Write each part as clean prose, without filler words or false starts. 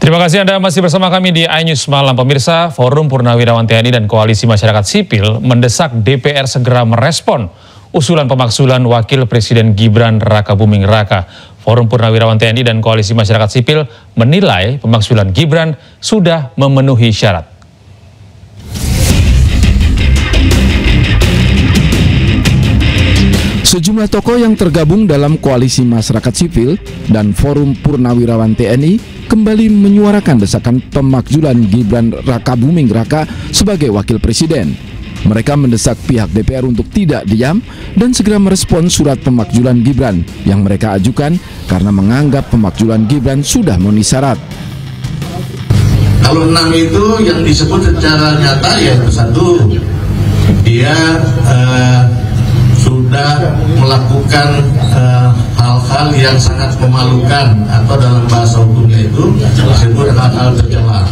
Terima kasih Anda masih bersama kami di iNews Malam. Pemirsa, Forum Purnawirawan TNI dan Koalisi Masyarakat Sipil mendesak DPR segera merespon usulan pemakzulan Wakil Presiden Gibran Rakabuming Raka. Forum Purnawirawan TNI dan Koalisi Masyarakat Sipil menilai pemakzulan Gibran sudah memenuhi syarat. Sejumlah tokoh yang tergabung dalam Koalisi Masyarakat Sipil dan Forum Purnawirawan TNI kembali menyuarakan desakan pemakzulan Gibran Rakabuming Raka sebagai Wakil Presiden. Mereka mendesak pihak DPR untuk tidak diam dan segera merespons surat pemakzulan Gibran yang mereka ajukan karena menganggap pemakzulan Gibran sudah memenuhi syarat. Kalau 6 itu yang disebut secara nyata ya satu, dia sudah melakukan hal-hal yang sangat memalukan atau dalam bahasa hukumnya itu disebut hal-hal tercela.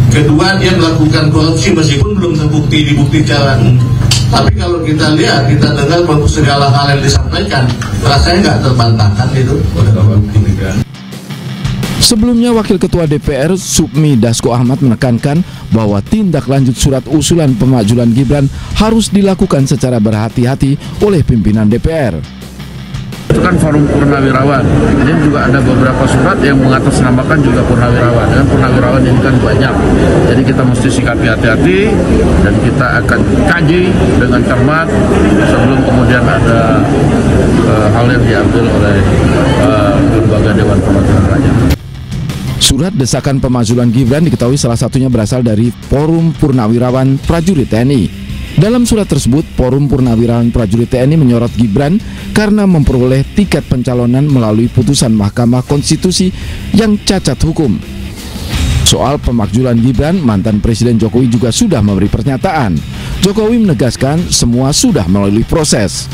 Kedua, dia melakukan korupsi meskipun belum terbukti dibuktikan. Tapi kalau kita lihat, kita dengar segala hal yang disampaikan, rasanya nggak terbantahkan itu oleh bukti negara. Sebelumnya, Wakil Ketua DPR Supmi Dasko Ahmad menekankan bahwa tindak lanjut surat usulan pemakzulan Gibran harus dilakukan secara berhati-hati oleh pimpinan DPR. Itu kan forum purnawirawan, ini juga ada beberapa surat yang mengatasnamakan juga purnawirawan, dan purnawirawan ini kan banyak, jadi kita mesti sikapi hati-hati dan kita akan kaji dengan cermat sebelum kemudian ada hal yang diambil oleh lembaga Dewan Perwakilan Rakyat. Surat desakan pemakzulan Gibran diketahui salah satunya berasal dari Forum Purnawirawan Prajurit TNI. Dalam surat tersebut, Forum Purnawirawan Prajurit TNI menyorot Gibran karena memperoleh tiket pencalonan melalui putusan Mahkamah Konstitusi yang cacat hukum. Soal pemakzulan Gibran, mantan Presiden Jokowi juga sudah memberi pernyataan. Jokowi menegaskan semua sudah melalui proses.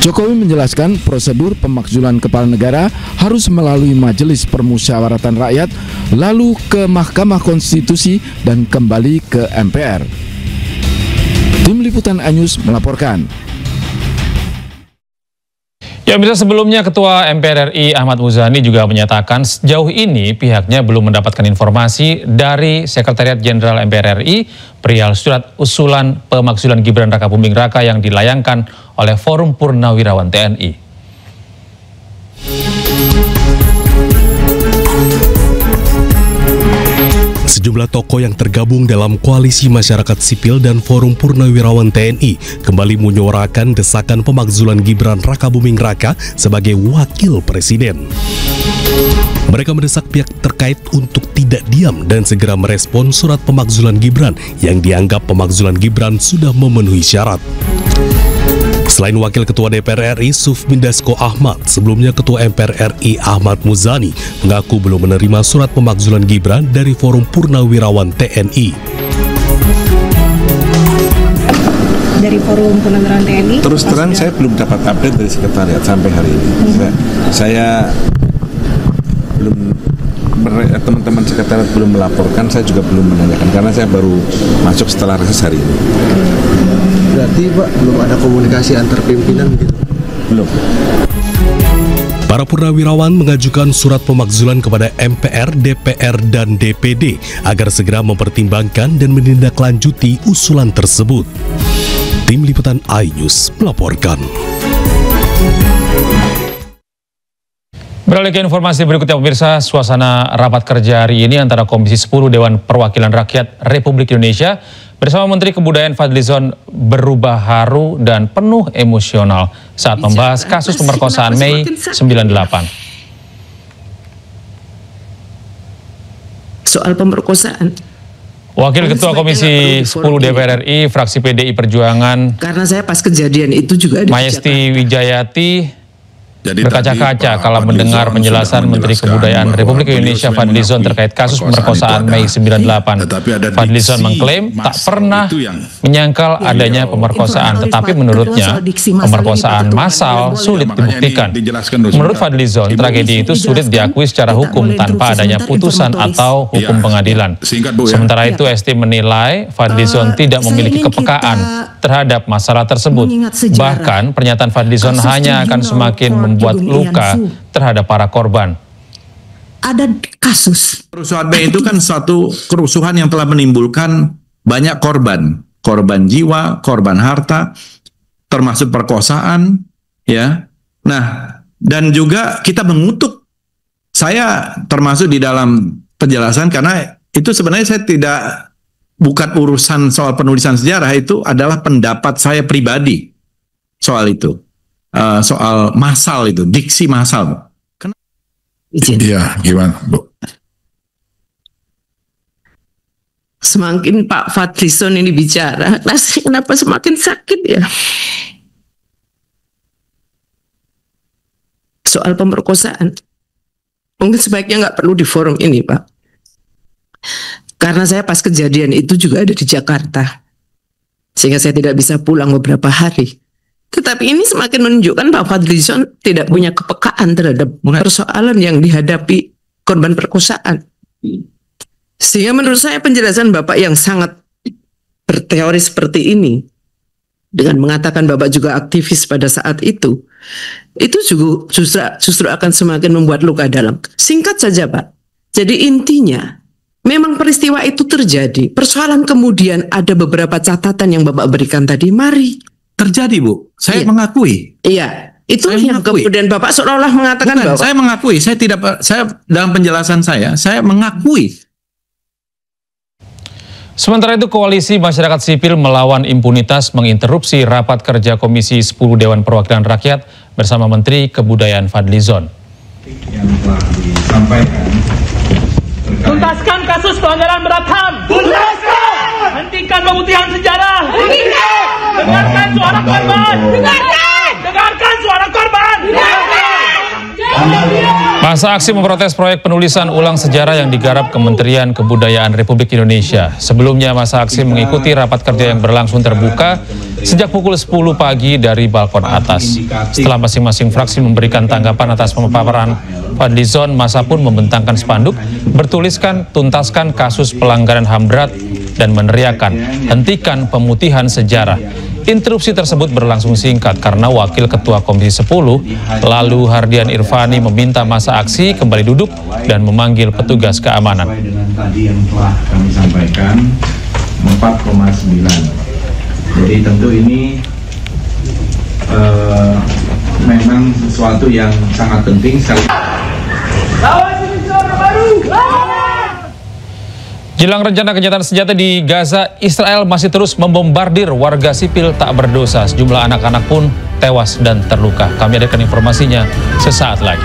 Jokowi menjelaskan prosedur pemakzulan kepala negara harus melalui Majelis Permusyawaratan Rakyat, lalu ke Mahkamah Konstitusi dan kembali ke MPR. Tim Liputan iNews melaporkan. Ya, bisa sebelumnya Ketua MPR RI Ahmad Muzani juga menyatakan sejauh ini pihaknya belum mendapatkan informasi dari Sekretariat Jenderal MPR RI perihal surat usulan pemakzulan Gibran Rakabuming Raka yang dilayangkan oleh Forum Purnawirawan TNI. Sejumlah tokoh yang tergabung dalam Koalisi Masyarakat Sipil dan Forum Purnawirawan TNI kembali menyuarakan desakan pemakzulan Gibran Rakabuming Raka sebagai Wakil Presiden. Mereka mendesak pihak terkait untuk tidak diam dan segera merespon surat pemakzulan Gibran yang dianggap pemakzulan Gibran sudah memenuhi syarat. Selain Wakil Ketua DPR RI Supmi Dasko Ahmad, sebelumnya Ketua MPR RI Ahmad Muzani mengaku belum menerima surat pemakzulan Gibran dari Forum Purnawirawan TNI. Dari Forum Purnawirawan TNI? Terus terang saya belum dapat update dari sekretariat sampai hari ini. Saya belum, teman-teman sekretariat belum melaporkan, saya juga belum menanyakan karena saya baru masuk setelah reses hari ini. Berarti Pak, belum ada komunikasi antar pimpinan gitu? Belum. Para purnawirawan mengajukan surat pemakzulan kepada MPR, DPR, dan DPD agar segera mempertimbangkan dan menindaklanjuti usulan tersebut. Tim Liputan iNews melaporkan. Beralih ke informasi berikutnya pemirsa, suasana rapat kerja hari ini antara Komisi 10 Dewan Perwakilan Rakyat Republik Indonesia bersama Menteri Kebudayaan Fadlizon berubah haru dan penuh emosional saat membahas kasus pemerkosaan Mei 98. Soal pemerkosaan. Wakil Ketua Komisi 10 DPR RI, fraksi PDI Perjuangan, karena saya pas kejadian itu juga ada Mayesti Wijayati, berkaca-kaca kala mendengar penjelasan Menteri Kebudayaan Republik Indonesia Fadlizon terkait kasus pemerkosaan Mei 98. Fadlizon mengklaim tak pernah menyangkal adanya pemerkosaan, tetapi menurutnya pemerkosaan massal sulit dibuktikan. Menurut Fadlizon, tragedi itu sulit diakui secara hukum tanpa adanya putusan atau hukum pengadilan. Sementara itu, ST menilai Fadlizon tidak memiliki kepekaan terhadap masalah tersebut. Bahkan pernyataan Fadlizon hanya akan semakin membuat luka terhadap para korban. ada kasus. Kerusuhan Mei itu kan suatu kerusuhan yang telah menimbulkan banyak korban jiwa, korban harta, termasuk perkosaan, ya. Nah, dan juga kita mengutuk, saya termasuk di dalam penjelasan, karena itu sebenarnya saya bukan urusan soal penulisan sejarah, itu adalah pendapat saya pribadi soal itu, soal massal itu, diksi massal. Iya, gimana, Bu? Semakin Pak Fadlizon ini bicara, kenapa semakin sakit ya? Soal pemerkosaan, mungkin sebaiknya nggak perlu di forum ini, Pak. Karena saya pas kejadian itu juga ada di Jakarta, sehingga saya tidak bisa pulang beberapa hari. Tetapi ini semakin menunjukkan Pak Fadlizon tidak punya kepekaan terhadap persoalan yang dihadapi korban perkosaan. Sehingga menurut saya penjelasan Bapak yang sangat berteori seperti ini, dengan mengatakan Bapak juga aktivis pada saat itu juga justru akan semakin membuat luka dalam. Singkat saja, Pak. Jadi intinya, memang peristiwa itu terjadi. Persoalan kemudian ada beberapa catatan yang Bapak berikan tadi. Mari. Terjadi, Bu. Saya mengakui. Iya. Itu saya yang mengakui. Kemudian Bapak seolah-olah mengatakan bahwa saya mengakui. Saya dalam penjelasan saya mengakui. Sementara itu, Koalisi Masyarakat Sipil Melawan Impunitas menginterupsi rapat kerja Komisi 10 Dewan Perwakilan Rakyat bersama Menteri Kebudayaan Fadlizon. Yang telah disampaikan. Tuntaskan kasus pelanggaran berat HAM. Tuntaskan. Hentikan pemutihan sejarah. Hentikan. Dengarkan suara korban. Dengarkan. Dengarkan suara korban. Masa aksi memprotes proyek penulisan ulang sejarah yang digarap Kementerian Kebudayaan Republik Indonesia. Sebelumnya masa aksi mengikuti rapat kerja yang berlangsung terbuka sejak pukul 10 pagi dari balkon atas. Setelah masing-masing fraksi memberikan tanggapan atas pemaparan Fadlizon, masa pun membentangkan spanduk bertuliskan tuntaskan kasus pelanggaran HAM berat dan meneriakan hentikan pemutihan sejarah. Interupsi tersebut berlangsung singkat karena Wakil Ketua Komisi 10, lalu Hardian Irvani, meminta masa aksi kembali duduk dan memanggil petugas keamanan. Dengan tadi yang telah kami sampaikan 4,9. Jadi tentu ini memang sesuatu yang sangat penting sekali. Jelang rencana gencatan senjata di Gaza, Israel masih terus membombardir warga sipil tak berdosa. Sejumlah anak-anak pun tewas dan terluka. Kami hadirkan informasinya sesaat lagi.